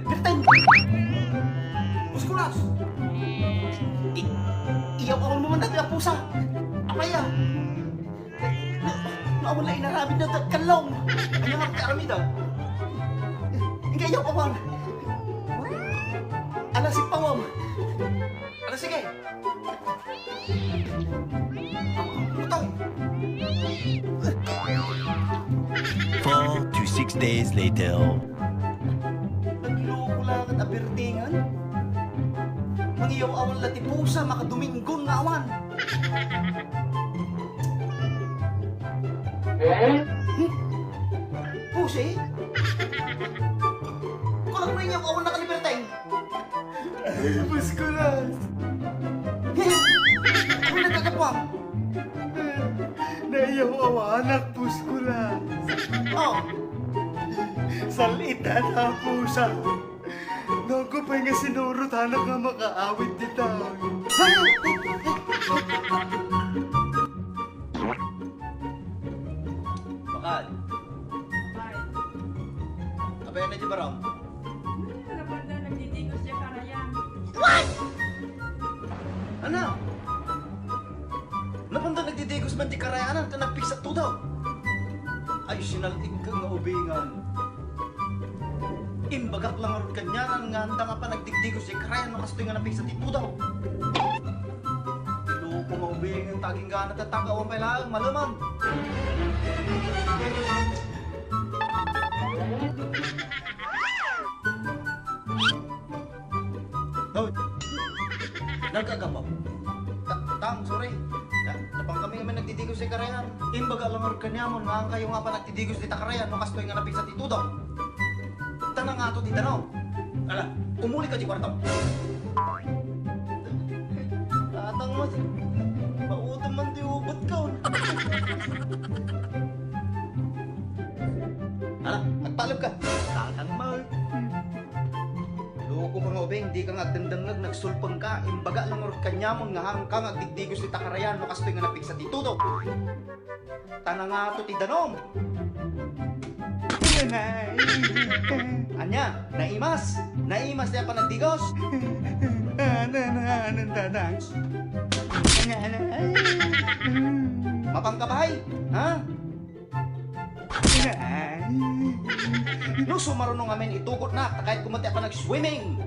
Berteng! Muskulas! Iyaw awal mo man dati ang pusa! Apaya! Naawala inarabid na kalong! Ano nga karamida? Hindi iyaw awal! Ala si Pawam! Ala sige! Utang! 4 to 6 days later. Nagloko lang at abirtingan. Mangiyaw awan lati pusa, makaduminggon nga awan. Pusi? Kulang mo iyaw awan nakaliberteng. Muskulas! Ano nagkakapwang? Naiyaw awa anak muskulas! Oh, Salita na pusa! Naku pa nga sinurot anak nga makaawit dito. bakal. Apa yang aja barang? Napanda nagtitigos siya karayan. Ano? Napanda nagtitigos man di karayanan, ka nagpiksa to daw. Ay, sinalig ka nga ubingan. Imbagak lang arot kanyanan nga handa nga pa nagtigtigos si karayan no kastoy nga napiksa tito daw. Loko nga ubingan, taging gana tatagawan pa lang, malaman. Hoy! Nagkagapaw. Tang, sorry. Napang kami naman nagtitigos sa karayan. Imbaga lang ang kanyamon nga ang kayo nga pa nagtitigos di takarayan no kastoy nga napig sa titudaw. Tanang nga to di tanaw. Ala, umuli ka di kwartaw. Tatang mas, mautom man di ubot ka. Ala, nagpalog ka. Tatang mag. Loko ka nga ubeng, di ka nga agdandangag, nagsulpang ka, imbaga lang ang kanyamon nga hang ka nga digdigos di takarayan, no kastoy nga napig sa titudo. Tanang nga to ti danom. Anya, naimas. Naimas niya pa nagdigos. Anong tanang? Mapangkabahay, ha? No, sumarunong amin itugot na, kahit kumati pa nag-swimming.